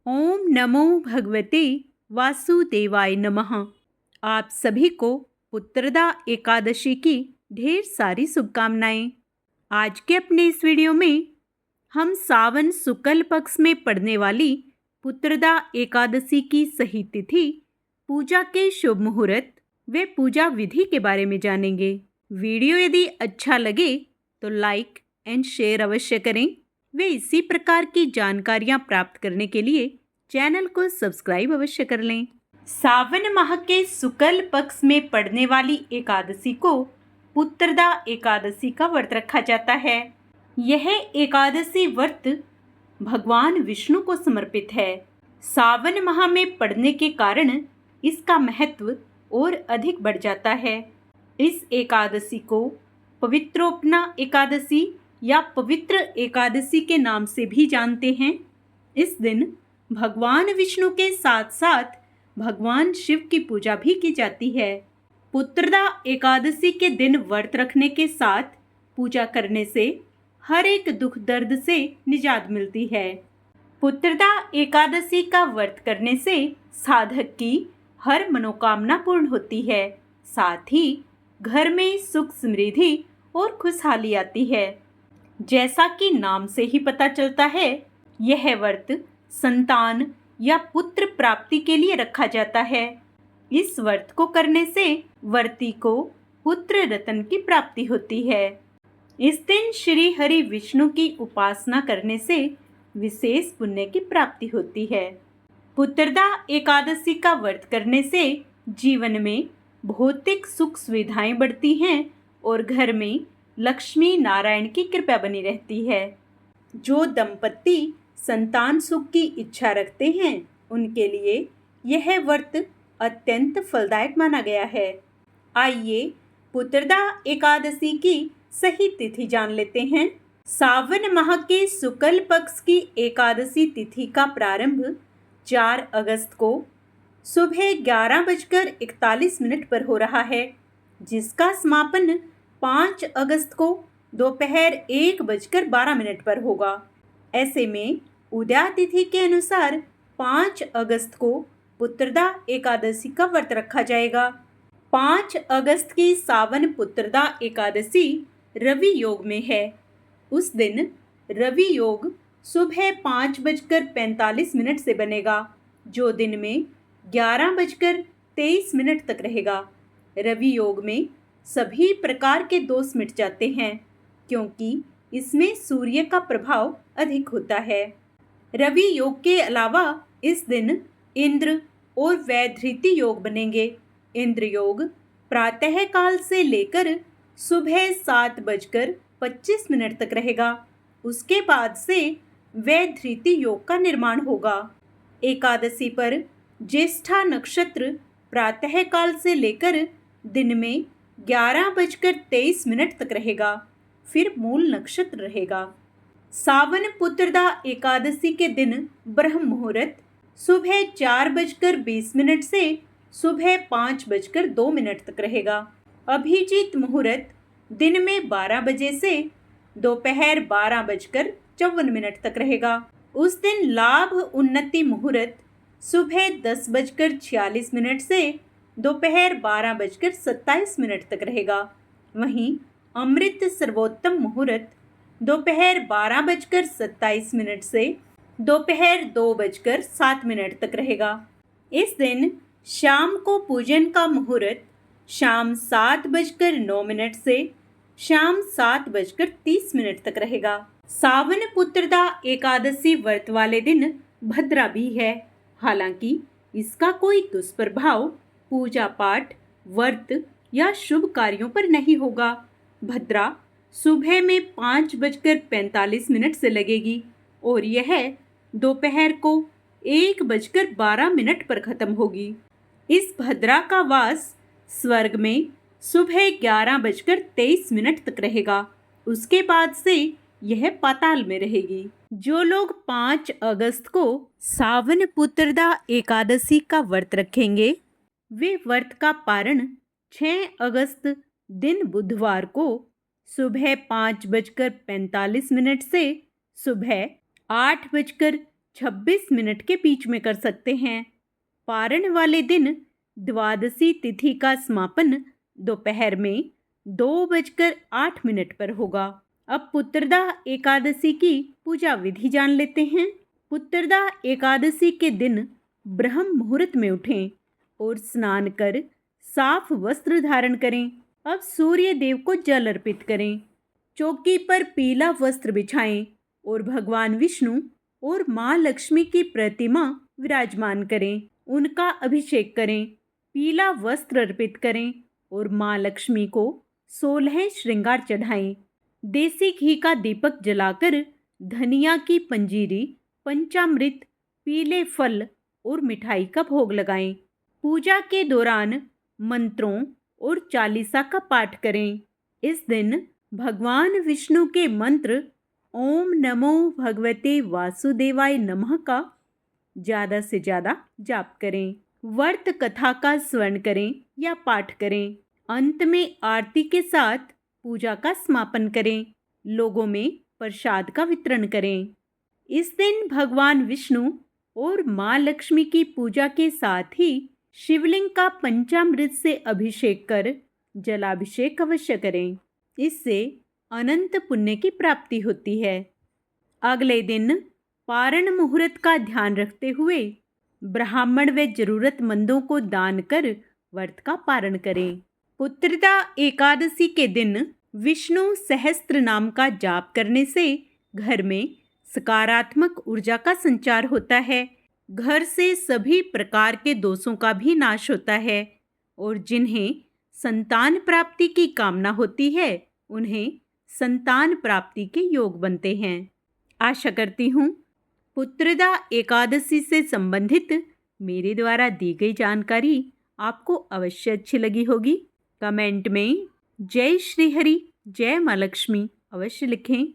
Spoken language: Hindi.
ओम नमो भगवते वासुदेवाय नमः। आप सभी को पुत्रदा एकादशी की ढेर सारी शुभकामनाएं। आज के अपने इस वीडियो में हम सावन शुक्ल पक्ष में पड़ने वाली पुत्रदा एकादशी की सही तिथि, पूजा के शुभ मुहूर्त व पूजा विधि के बारे में जानेंगे। वीडियो यदि अच्छा लगे तो लाइक एंड शेयर अवश्य करें। वे इसी प्रकार की जानकारियां प्राप्त करने के लिए चैनल को सब्सक्राइब अवश्य कर लें। सावन माह के शुक्ल पक्ष में पड़ने वाली एकादशी को पुत्रदा एकादशी का व्रत रखा जाता है। यह एकादशी व्रत भगवान विष्णु को समर्पित है। सावन माह में पड़ने के कारण इसका महत्व और अधिक बढ़ जाता है। इस एकादशी को पवित्रोपना एकादशी या पवित्र एकादशी के नाम से भी जानते हैं। इस दिन भगवान विष्णु के साथ साथ भगवान शिव की पूजा भी की जाती है। पुत्रदा एकादशी के दिन व्रत रखने के साथ पूजा करने से हर एक दुख दर्द से निजात मिलती है। पुत्रदा एकादशी का व्रत करने से साधक की हर मनोकामना पूर्ण होती है। साथ ही घर में सुख समृद्धि और खुशहाली आती है। जैसा कि नाम से ही पता चलता है, यह व्रत संतान या पुत्र प्राप्ति के लिए रखा जाता है। इस व्रत को करने से व्रती को पुत्र रत्न की प्राप्ति होती है। इस दिन श्री हरि विष्णु की उपासना करने से विशेष पुण्य की प्राप्ति होती है। पुत्रदा एकादशी का व्रत करने से जीवन में भौतिक सुख सुविधाएं बढ़ती हैं और घर में लक्ष्मी नारायण की कृपा बनी रहती है। जो दंपति संतान सुख की इच्छा रखते हैं, उनके लिए यह व्रत अत्यंत फलदायक माना गया है। आइए पुत्रदा एकादशी की सही तिथि जान लेते हैं। सावन माह के शुक्ल पक्ष की एकादशी तिथि का प्रारंभ 4 अगस्त को सुबह 11:41 पर हो रहा है, जिसका समापन 5 अगस्त को दोपहर 1:12 पर होगा। ऐसे में उदया तिथि के अनुसार 5 अगस्त को पुत्रदा एकादशी का व्रत रखा जाएगा। 5 अगस्त की सावन पुत्रदा एकादशी रवि योग में है। उस दिन रवि योग सुबह 5:45 से बनेगा, जो दिन में 11:23 तक रहेगा। रवि योग में सभी प्रकार के दोष मिट जाते हैं, क्योंकि इसमें सूर्य का प्रभाव अधिक होता है। रवि योग के अलावा इस दिन इंद्र और वैधृति योग बनेंगे। इंद्र योग प्रातः काल से लेकर सुबह 7:25 तक रहेगा। उसके बाद से वैधृति योग का निर्माण होगा। एकादशी पर ज्येष्ठा नक्षत्र प्रातः काल से लेकर दिन में 11:23 तक रहेगा। फिर मूल नक्षत्र रहेगा। सावन पुत्रदा एकादशी के दिन ब्रह्म मुहूर्त सुबह 4:20 से सुबह 5:02 तक रहेगा। अभिजीत मुहूर्त दिन में 12 बजे से दोपहर 12:54 तक रहेगा। उस दिन लाभ उन्नति मुहूर्त सुबह 10:46 से दोपहर 12:27 तक रहेगा। वहीं अमृत सर्वोत्तम मुहूर्त दोपहर 12:27 से दोपहर 2:07 तक रहेगा। इस दिन शाम को पूजन का मुहूर्त शाम 7:09 से शाम 7:30 तक रहेगा। सावन पुत्रदा एकादशी व्रत वाले दिन भद्रा भी है। हालांकि इसका कोई दुष्प्रभाव पूजा पाठ, व्रत या शुभ कार्यों पर नहीं होगा। भद्रा सुबह में 5:45 से लगेगी और यह दोपहर को 1:12 पर खत्म होगी। इस भद्रा का वास स्वर्ग में सुबह 11:23 तक रहेगा। उसके बाद से यह पाताल में रहेगी। जो लोग 5 अगस्त को सावन पुत्रदा एकादशी का व्रत रखेंगे, वे व्रत का पारण 6 अगस्त दिन बुधवार को सुबह 5:45 से सुबह 26 मिनट के बीच में कर सकते हैं। पारण वाले दिन द्वादशी तिथि का समापन दोपहर में 2:08 पर होगा। अब पुत्रदा एकादशी की पूजा विधि जान लेते हैं। पुत्रदा एकादशी के दिन ब्रह्म मुहूर्त में उठें और स्नान कर साफ वस्त्र धारण करें। अब सूर्य देव को जल अर्पित करें। चौकी पर पीला वस्त्र बिछाएं और भगवान विष्णु और माँ लक्ष्मी की प्रतिमा विराजमान करें। उनका अभिषेक करें, पीला वस्त्र अर्पित करें और माँ लक्ष्मी को 16 श्रृंगार चढ़ाएं। देसी घी का दीपक जलाकर धनिया की पंजीरी, पंचामृत, पीले फल और मिठाई का भोग लगाएं। पूजा के दौरान मंत्रों और चालीसा का पाठ करें। इस दिन भगवान विष्णु के मंत्र ओम नमो भगवते वासुदेवाय नमः का ज़्यादा से ज़्यादा जाप करें। व्रत कथा का स्मरण करें या पाठ करें। अंत में आरती के साथ पूजा का समापन करें। लोगों में प्रसाद का वितरण करें। इस दिन भगवान विष्णु और माँ लक्ष्मी की पूजा के साथ ही शिवलिंग का पंचामृत से अभिषेक कर जलाभिषेक अवश्य करें। इससे अनंत पुण्य की प्राप्ति होती है। अगले दिन पारण मुहूर्त का ध्यान रखते हुए ब्राह्मण व जरूरतमंदों को दान कर व्रत का पारण करें। पुत्रदा एकादशी के दिन विष्णु सहस्त्र नाम का जाप करने से घर में सकारात्मक ऊर्जा का संचार होता है। घर से सभी प्रकार के दोषों का भी नाश होता है और जिन्हें संतान प्राप्ति की कामना होती है उन्हें संतान प्राप्ति के योग बनते हैं। आशा करती हूँ पुत्रदा एकादशी से संबंधित मेरे द्वारा दी गई जानकारी आपको अवश्य अच्छी लगी होगी। कमेंट में जय श्री हरि, जय माँ लक्ष्मी अवश्य लिखें।